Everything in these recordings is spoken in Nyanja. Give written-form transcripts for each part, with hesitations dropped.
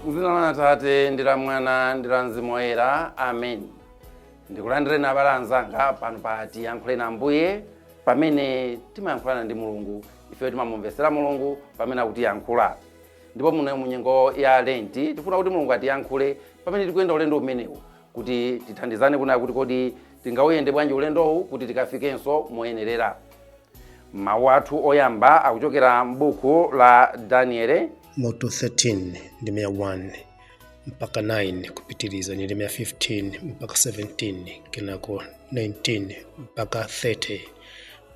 Mzina la Tate ndila Mwana ndila Mzimu Woyera. Amen. Ndikulandireni abale anzanga pano pa Tiyankhule na Ambuye pamene timayankhulana ndi Mulungu. Ife timamumvesera Mulungu pamene akutiyankhula. Ndipo muno munyengo ya Lenti tifuna kuti Mulungu atiyankhule pamene tikuyenda ulendo umenewu kuti tithandizane kuna kuti kodi tingauyende bwanji ulendowu kuti tikafikenso moyenerera. Mawu athu oyamba akuchokera m'buku la Danieli Moto 13 ndime ya 1 mpaka 9 kupitiliza ni ndime ya 15 mpaka 17 kenako 19 mpaka 30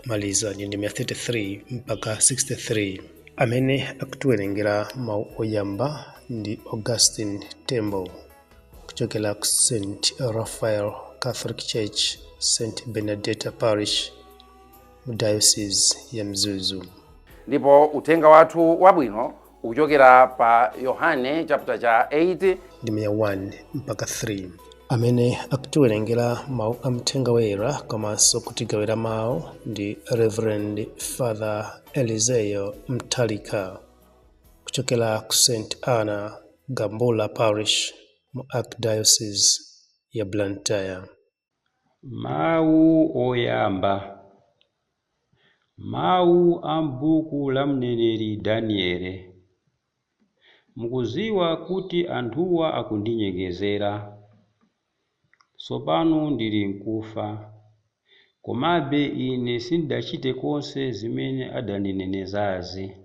kumaliza ni ndime ya 33 mpaka 63. Amene akutiwerengera mawu oyamba ndi Augustine Tembo kuchokera ku St. Raphael Catholic Church, St. Benedetta Parish, Diocese ya Mzuzu. Ndipo uthenga wathu wabwino ukuchokera pa Yohane chapter cha 8 ndime ya 1 mpaka 3. Amene akutiwerengera mawu amthenga woyera komanso kutigawira mawu ndi Reverend Father Eliseo Mtalika kuchokera ku St. Anna Gambula Parish mu Archdiocese ya Blantyre. Mawu oyamba. Mawu a m'buku la mneneri Danieli. Mukuziwa kuti anthuwa akundinyengezera. Tsopano ndili nkufa, komabe ine sindachite konse zimene adandinenezazi.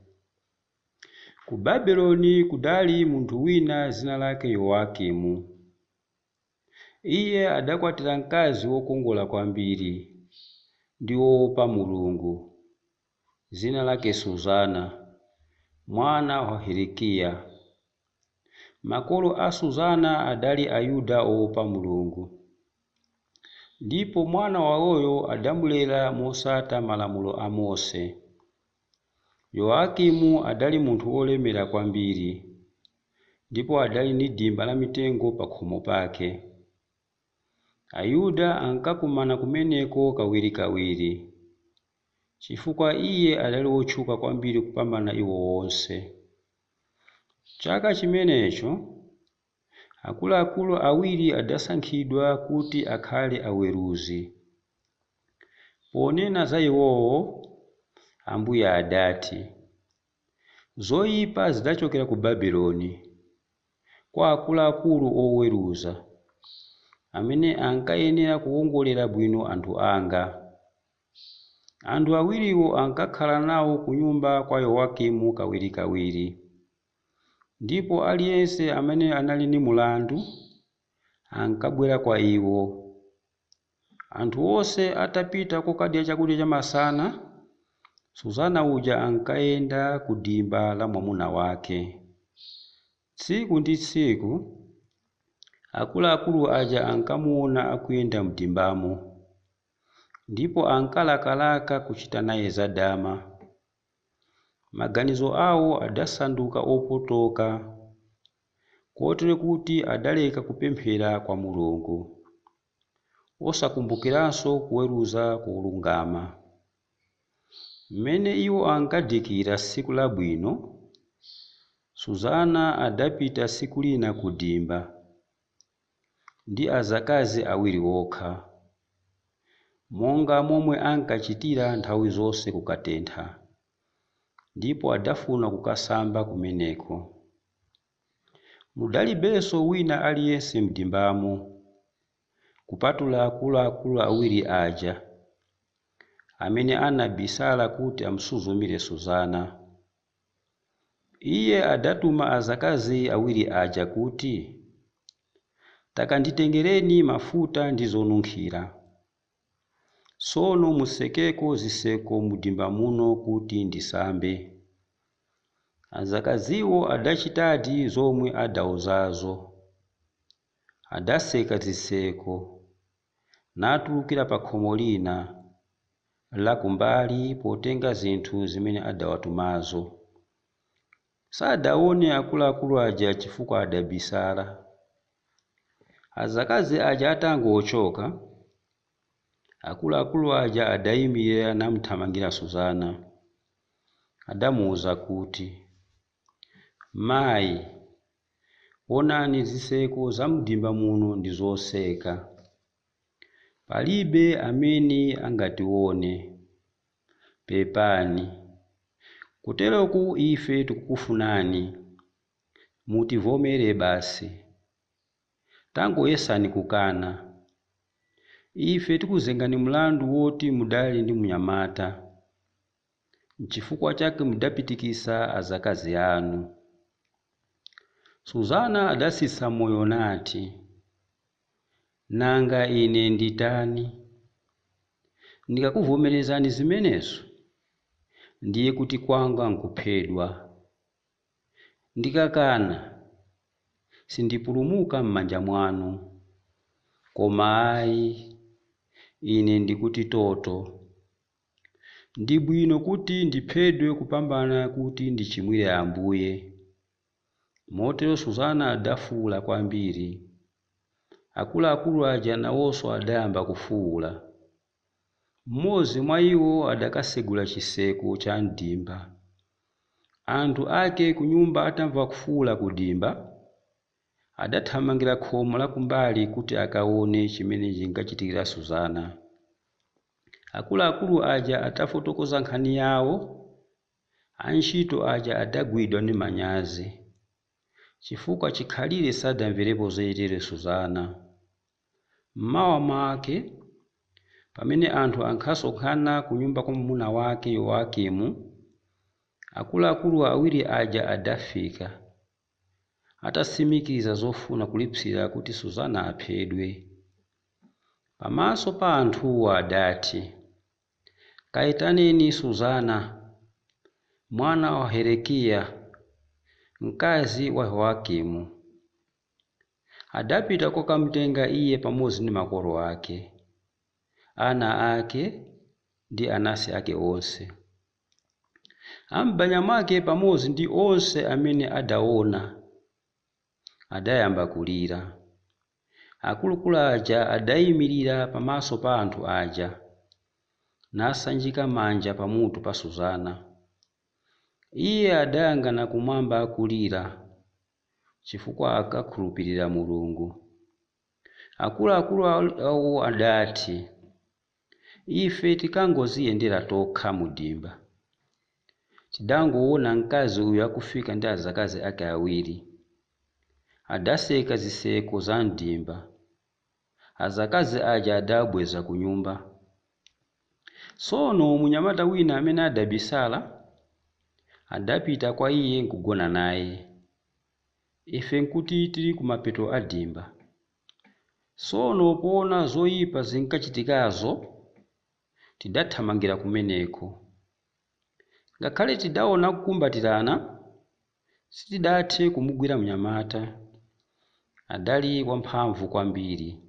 Ku Babuloni kudali munthu wina zina lake Yowakimu. Iye adakwatira mkazi wokongola kwambiri ndi woopa Mulungu, zina lake Suzana, mwana wa Hilikiya. Makolo a Suzana adali Ayuda oopa Mulungu. Ndipo mwana wawoyo adamulera mosata malamulo a Mose. Yowakimu adali munthu wolemera kwambiri, ndipo adali ndi dimba la mitengo pa khomo pake. Ayuda ankakumana kumeneko kawirikawiri, chifukwa iye adali wotchuka kwambiri kupambana iwo wonse. Chaka chimenecho akuluakulu awiri adasankhidwa kuti akhale aweruzi. Ponena za iwowo, Ambuye adati, zoyipa zidachokera ku Babuloni kwa akuluakulu oweruza, amene ankayenera kuwongolera bwino anthu anga. Anthu awiriwo ankakhala nawo ku nyumba kwa Yowakimu kawirikawiri. Ndipo aliyense amene anali ndi mulandu ankabwera kwa iwo. Anthu onse atapita kokadya chakudya cha masana, Suzana uja ankayenda ku dimba la mwamuna wake. Tsiku ndi tsiku akuluakulu aja ankamuona akuyenda mdimbamo, ndipo ankalakalaka kuchita naye zadama. Maganizo awo adasanduka opotoka, kotero kuti adaleka kupemphera kwa Mulungu, osakumbukiranso kuweruza kolungama. Mmene iwo ankadikira tsiku labwino, Suzana adapita tsiku lina ku dimba ndi azakazi awiri okha, monga momwe ankachitira nthawi zonse kukatentha, ndipo adafuna kukasamba kumeneko. Mudalibenso wina aliyense mdimbamo kupatula akuluakulu awiri aja, amene anabisala kuti amusuzumire Suzana. Iye adatuma azakazi awiri aja kuti, takanditengereni mafuta ndi zonunkhira. Sono musekeko ziseko mudimba muno kuti ndisambe. Azakaziwo adachitadi zomwe adauzazo. Adaseka ziseko, natulukira pa khomo lina la kumbali potenga zinthu zimene adawatumazo. Sadaone akuluakulu aja chifukwa adabisala. Azakazi aja atangochoka, akuluakulu aja adayimirira namuthamangira Suzana. Adamuwuza kuti, mayi, onani zitseko za mdimba muno ndi zoseka. Palibe amene angatione. Pepani. Kuteroku ife tikukufunani. Mutivomere basi. Tangoyesani kukana. Ife tikuzengani mlandu woti mudali ndi mnyamata. N'chifukwa chake mudapitikisa azakazi anu. Suzana adasisa moyo nati. Nanga ine nditani? Ndikakuvomerezani zimenezo, ndiye kuti kwanga nkuphedwa. Ndikakana, sindipulumuka m'manja mwanu. Koma ayi, ine ndikuti toto. Ndi bwino kuti ndiphedwe kupambana kuti ndichimwire Ambuye. Motero Suzana adafuwula kwambiri. Akuluakulu aja nawonso adayamba kufuwula. Mmodzi mwa iwo adakasegula chiseko cha mdimba. Anthu ake kunyumba atamva kufuwula kudimba, adathamangira khomo lakumbali kuti akaone chimene chinkachitikira Suzana. Akuluakulu aja atafotokoza nkhani yawo, antchito aja adagwidwa ndi manyazi, chifukwa chikhalire sadamverepo zoyitere Suzana. Mmawa mwake, pamene anthu ankasonkhana ku nyumba kwa mwamuna wake Yowakimu, akuluakulu awiri aja adafika, atatsimikiza zofuna kulipsira kuti Suzana aphedwe. Pamaso pa anthuwo adati, kayitaneni Suzana, mwana wa Helekiya, mkazi wa Yowakimu. Adapita kokamtenga iye pamodzi ndi makolo ake, ana ake ndi anansi ake onse. M'banja mwake pamodzi ndi onse amene adaona, adayamba kulira. Akuluakulu aja adayimirira pamaso pa anthu aja, nasanjika manja pamutu pa Suzana. Iye adayang'ana kumwamba akulira, chifukwa akakhulupirira Mulungu. Akuluakulu awo adati, ife tikangoziyendera tokha mudimba. Tidangoona mkazi uyu akufika ndi azakazi ake awiri. Adaseka zitseko za mdimba. Azakazi aja adabweza ku nyumba. Tsono munyamata wina amene adabisala adapita kwa iye nkugona naye. Ife nkuti tili kumapeto a dimba. Tsono poona zoyipa zinkachitikazo, tidathamangira kumeneko. Ngakhale tidaona kukumbatirana, sitidathe kumugwira mnyamata. Adali wamphamvu kwambiri.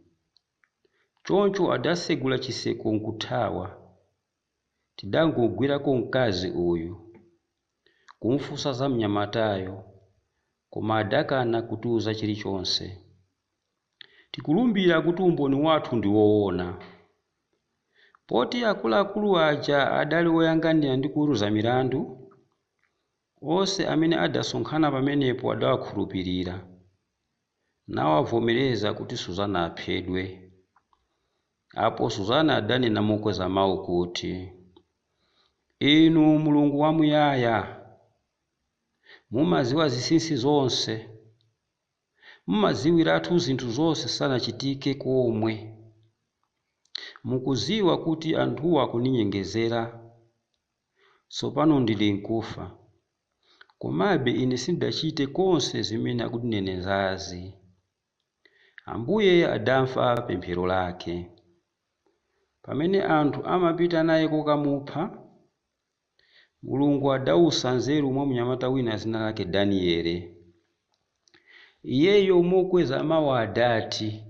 Choncho adasegula chiseko nkuthawa. Tidangogwirako mkazi uyu, kumfunsa za mnyamatayo, koma adakana kutiuza chilichonse. Tikulumbira kuti umboni wathu ndi woona. Poti akuluakulu aja adali oyang'anira ndi kuweruza milandu, onse amene adasonkhana pamenepo adawakhulupirira, nawavomereza kuti Suzana aphedwe. Apo Suzana adanena mokweza mawu kuti, inu Mulungu wamuyaya, mumaziwa zinsinsi zonse, mumaziwiratu zinthu zonse sanachitike komwe. Mukuziwa kuti anthuwa akuninyengerera. Tsopano ndili nkufa, komabe ine sindachite konse zimene akunenezazi. Ambuye adamva pemphero lake. Pamene anthu amapita naye kokamupha, Mulungu adausa nzeru mwa mnyamata wina zina lake Danieli. Iyeyo mokweza mawu adati,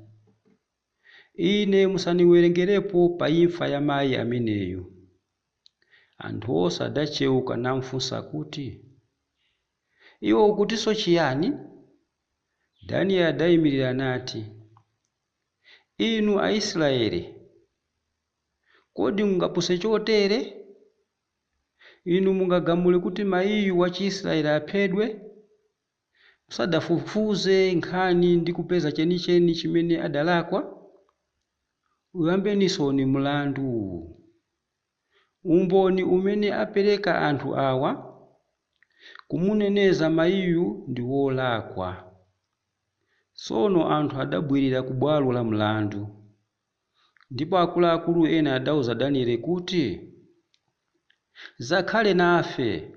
ine musaniwerengerepo pa imfa ya mayi ameneyo. Anthu onse adachewuka namfunsa kuti, iwo ukutinso chiyani? Danieli adayimirira nati, inu Aisraeli, kodi mungapuse chotere? Inu mungagamule kuti mayiyu wa Chiisraeli aphedwe? usadafufuze nkhani ndi kupeza chenicheni chimene adalakwa, uyambeninso ni mlandu. Umboni umene apereka anthu awa kumuneneza mayiyu ndi wolakwa. Tsono anthu adabwerera ku bwalo la mlandu, ndipo akuluakulu ena adauza Danieli kuti, zakhale nafe,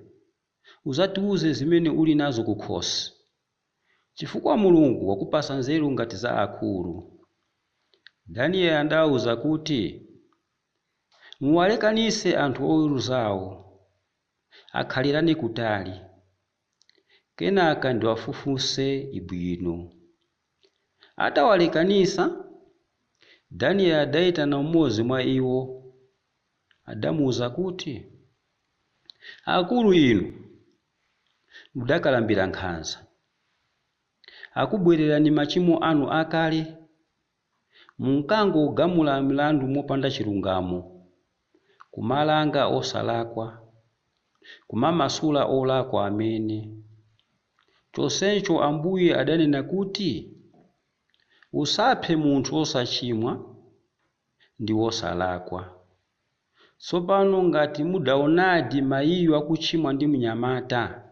uzatiuze zimene uli nazo kukhosi, chifukwa Mulungu wakupasa nzeru ngati za akulu. Danieli adauza kuti, muwalekanise anthu oweruzawo, akhalirane kutali, kenaka ndiwafufunse ibwino. Atawalekanisa, Danieli adayitana mmodzi mwa iwo, adamuwuza kuti, akulu inu mudakalambira nkhanza, akubwererani machimo anu akale, munkangogamula milandu mopanda chilungamo, kumalanga osalakwa, kumamasula olakwa amene. Chonsecho Ambuye adanena kuti, usaphe munthu osachimwa ndi wosalakwa. Tsopano ngati mudaonadi mayiyu akuchimwa ndi mnyamata,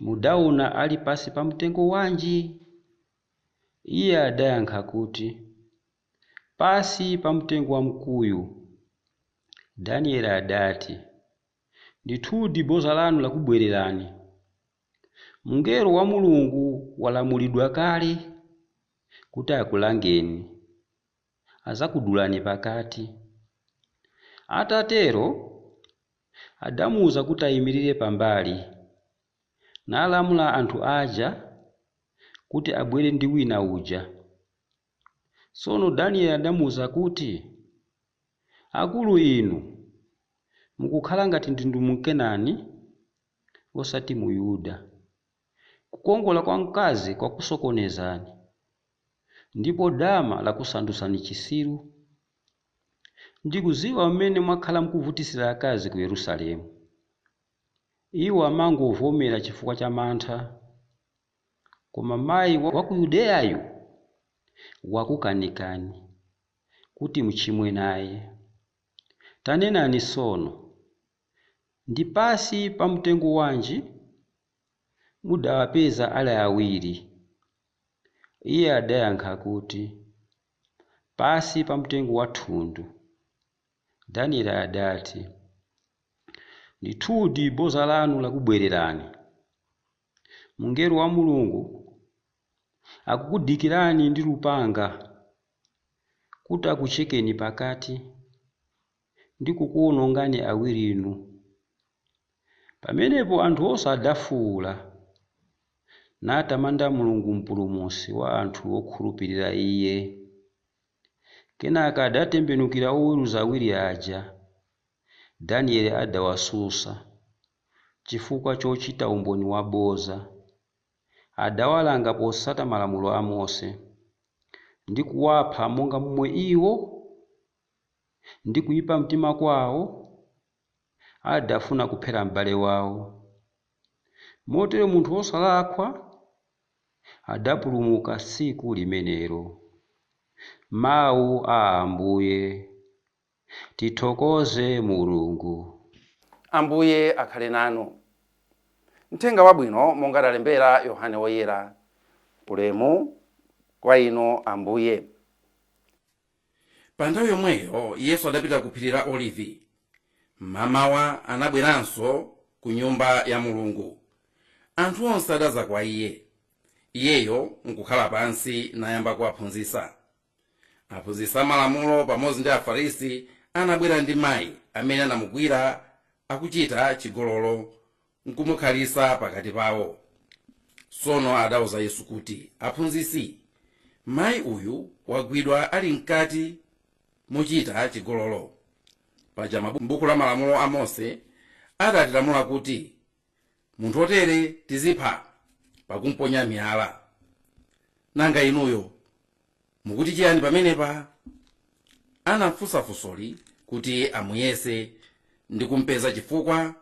mudaona ali pasi pa mtengo wanji? Iye adayankha kuti, pasi pa mtengo wa mkuyu. Danieli adati, ndithudi boza lanu lakubwererani. Mngelo wa Mulungu walamulidwa kale kuti akulangeni, azakudulani pakati. Atatero, adamuwuza kuti ayimirire pambali, nalamula anthu aja kuti abwere ndi wina uja. Tsono Danieli adamuwuza kuti, akulu inu mukukhala ngati ndinu Mkenani osati Muyuda. Kukongola kwa mkazi kwakusokonezani, ndipo dama lakusandusani chisiru. Ndikuziwa mmene mwakhala mukuvutisira akazi ku Yerusalemu. Iwo amangovomera chifukwa cha mantha, koma mayi wa ku Yudeyayu wakukanikani kuti muchimwe naye. Tanenani tsono, ndi pasi pa mtengo wanji mudawapeza ali awiri? Iye adayankha kuti, pasi pa mtengo wa thundu. Danieli adati, ndithudi boza lanu lakubwererani. Mngelo wa Mulungu akukudikirani ndi lupanga kuti akuchekeni pakati ndi kukuwonongani awiri inu. Pamenepo anthu onse adafuwula, natamanda Mulungu mpulumutsi wa anthu okhulupirira Iye. Kenaka adatembenukira oweruza awiri aja. Danieli adawasusa chifukwa chochita umboni waboza. Adawalanga posata malamulo a Mose, ndi kuwapha monga momwe iwo ndi kuyipa mtima kwawo adafuna kuphera m'bale wawo. Motero munthu wosalakwa adapulumuka tsiku limenelo. Mawu a Ambuye. Tithokoze Mulungu. Ambuye akhale nanu. Mthenga wabwino monga adalembera Yohane Woyera. Ulemu kwa inu Ambuye. Pa nthawi yomweyo Yesu adapita ku phiri la Olivi. Mmamawa anabweranso ku nyumba ya Mulungu. Anthu onse adaza kwa iye. Iyeyo nkukhala pansi nayamba kuwaphunzitsa. Aphunzitsi amalamulo pamodzi ndi Afarisi anabwera ndi mayi amene anamugwira akuchita chigololo, nkumukhalisa pakati pawo. Tsono adawuza Yesu kuti, aphunzitsi, mayi uyu wagwidwa ali mkati muchita chigololo. Paja m'buku la malamulo a Mose adatilamula kuti munthu otere tizipha pakumponya miyala. Nanga inuyo mukuti chiyani pamenepa? Anafunsafusoli kuti amuyese ndi kumpeza chifukwa,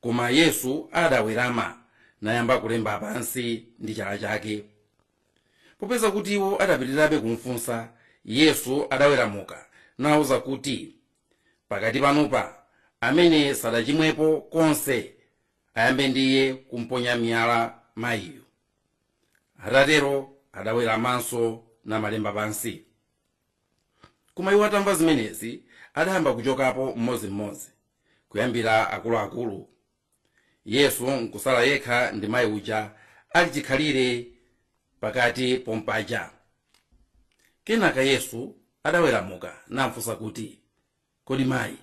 koma Yesu adawerama nayamba kulemba pansi ndi chala chake. Popeza kuti iwo adapitirirabe kumfunsa, Yesu adaweramuka nawuza kuti pakati panupa amene sadachimwepo konse ayambe ndiye kumponya miyala mayiyo. Atatero adaweramanso namalemba pansi. Koma iwo atamva zimenezi adayamba kuchokapo mmodzi kuyambira akuluakulu. Yesu nkusala yekha ndi mayi uja ali chikhalire pakati pompaja. Kenaka Yesu adaweramuka namfunsa kuti, kodi mayi,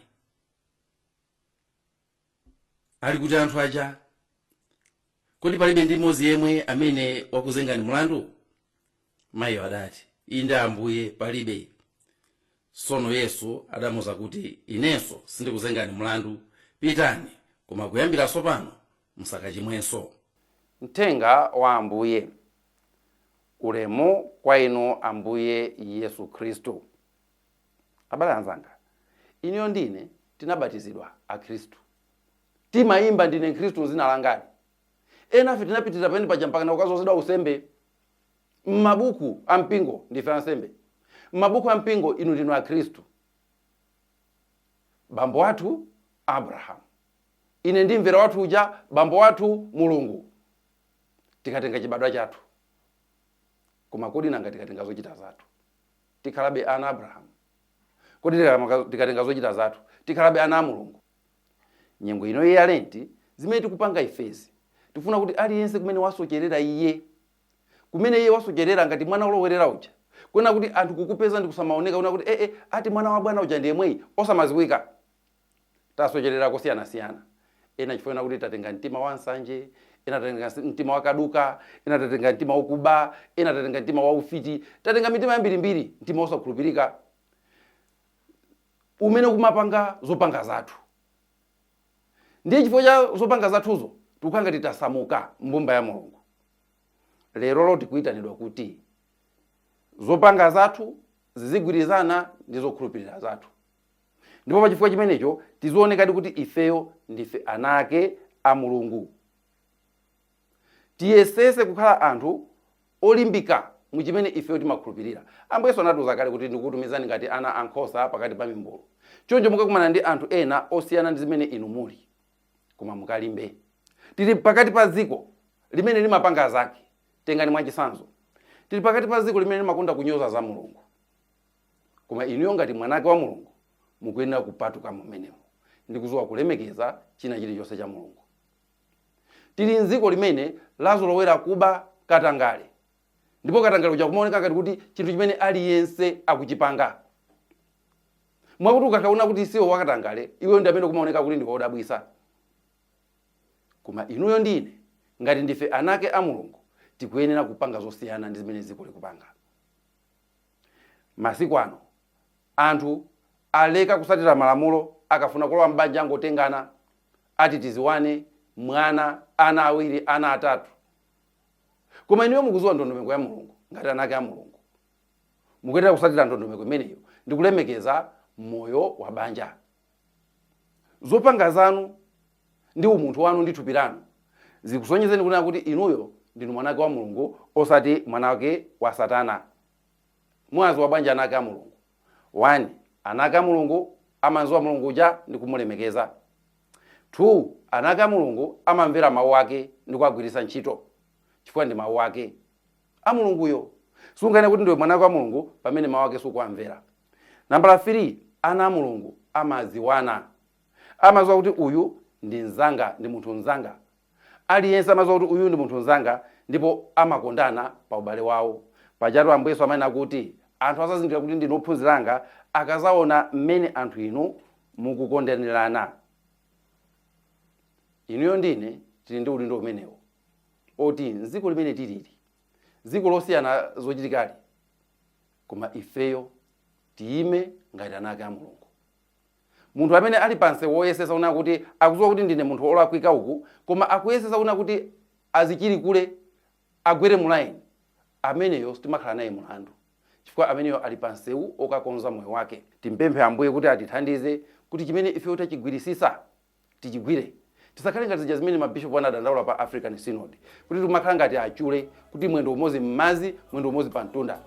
ali kuti anthu aja? Kodi palibe ndi mmodzi yemwe amene wakuzengani mlandu? Mayiyo adati, inde Ambuye, palibe. Tsono Yesu adamuwuza kuti, inenso sindikuzengani mlandu, pitani, koma kuyambira tsopano musakachimwenso. Mthenga wa Ambuye. Ulemu kwa inu Ambuye Yesu Khristu. Abale anzanga, iniyo ndine tinabatizidwa a Khristu. Timayimba ndine Khristu zina langani. Ena fe tinapitira peni paja mpaka na ukazozedwa usembe. Mmabuku ampingo ndife ansembe. Mmabuku ampingo inu ndinu a Khristu. Bambo watu Abraham. Ine ndimvera watu uja bambo watu Mulungu. Tikatenga chibadwa chathu. Koma kodi nanga tikatenga zochita zathu tikhalabe ana Abraham? Kodi tikatenga zochita zathu tikhalabe ana a Mulungu? Nyengo ino ya Lenti zimene tikupanga ifezi tifuna kuti aliyense kumene wasocherera iye, kumene iye wasocherera ngati mwana olowerera uja, kwena kuti anthu kukupeza ndi kusamaoneka kuna kuti ati mwana wa bwana uja ndiye mweyi osamaziwika. Tasocherera kosiyana-siyana. Ena chifuna kuti tatenga mtima wa nsanje, ena tatenga mtima wa kaduka, ena tatenga mtima wa kuba, ena tatenga mtima wa ufiti, tatenga mitima mbirimbiri, mtima osakhulupirika umene kumapanga zopanga zathu. Ndiye chifukwa cha zopanga zathuzo tukanga titasamuka mbumba ya Mulungu. Lero tikuyitanidwa kuti zopanga zathu zizigwirizana ndi zokhulupirira zathu. Ndipo pachifukwa chimenecho tizionekadi kuti ifeyo ndife anake a Mulungu. Tiyesese kukhala anthu olimbika muchimene ifeyo timakhulupirira. Ambuye Yesu anatiuza kale kuti ndikutumizani ngati ana ankhosa pakati pa mimbulu. Choncho mukakumana ndi anthu ena osiyana ndi zimene inu muli, koma mukalimbe. Tili pakati pa dziko limene limapanga zake. Tengani mwachisanzo. Tili pakati pa dziko limene limakonda kunyoza za Mulungu. Koma inuyo ngati mwanake wa Mulungu mukuyenera kupatuka mumenemo ndikuzowa kulemekeza china chilichonse cha Mulungu. Tili mdziko limene lazolowera kuba katangale. Ndipo katangale uja kumaoneka ngati kuti chinthu chimene aliyense akuchipanga. Mwakuti ukakaona kuti siwo wakatangale, iwe ndi amene kumaoneka kuti ndiwo odabwisa. Koma inuyo ndine ngati ndife anake a Mulungu tikuyenera kupanga zosiyana ndi zimene dziko likupanga. Masiku ano anthu aleka kusatira malamulo, akafuna kulowa m'banja angotengana, ati tiziwane mwana, ana awiri, ana atatu. Koma inuyo mukuziwa ndondomeko ya Mulungu ngati anake a Mulungu. Mukuyenera kusatira ndondomeko imeneyo ndi kulemekeza moyo wa banja. Zopanga zanu ndi umunthu wanu ndi thupi lanu zikusonyezeni kunena kuti inuyo ndinu mwanake wa Mulungu osati mwanake wa Satana. Mwazi wa banja anake a Mulungu. 1. Anake a Mulungu amanziwa Mulungu uja ndi kumulemekeza. 2. Anake a Mulungu amamvera mawu ake ndi kuagwiritsa ntchito chifukwa ndi mawu ake a Mulunguyo. Sungane kuti ndiwe mwanake wa Mulungu pamene mawu ake sukuamvera. Nambala 3. Ana a Mulungu amaziwana. Amaziwa kuti uyu ndi nzanga, ndi munthu nzanga. Aliyense amaziwa kuti uyu ndi munthu nzanga ndipo amakondana pa ubale wawo. Pajatu Ambuye Yesu amanena kuti anthu azazindikira kuti ndinu ophunzira anga akazaona mmene anthu inu mukukondanirana. Inuyo ndine tili ndi udindo umenewo oti mdziko limene tilili, dziko losiyana zochitikali, koma ifeyo tiyime ngati anake a Mulungu. Munthu amene ali pansi woyesesa una kuti akuziwa kuti ndine munthu olakwika uku, koma akuyesesa una kuti azichiri kule agwere mulaini, ameneyo timakhala naye mulandu chifukwa ameneyo ali pansewu okakonza moyo wake. Timpemphe Ambuye kuti atithandize kuti chimene ifeyo tachigwirisisa tichigwire. tisakhale ngati zija zimene mabishopu anadandaula pa African Synod kuti timakhala ngati achule kuti mwendo umodzi m'madzi mwendo umodzi pa mtunda.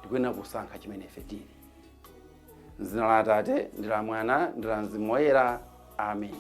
Tikuyenera kusankha chimene ife tili. M'dzina la Atate ndi la Mwana ndi la Mzimu Woyera. Amen.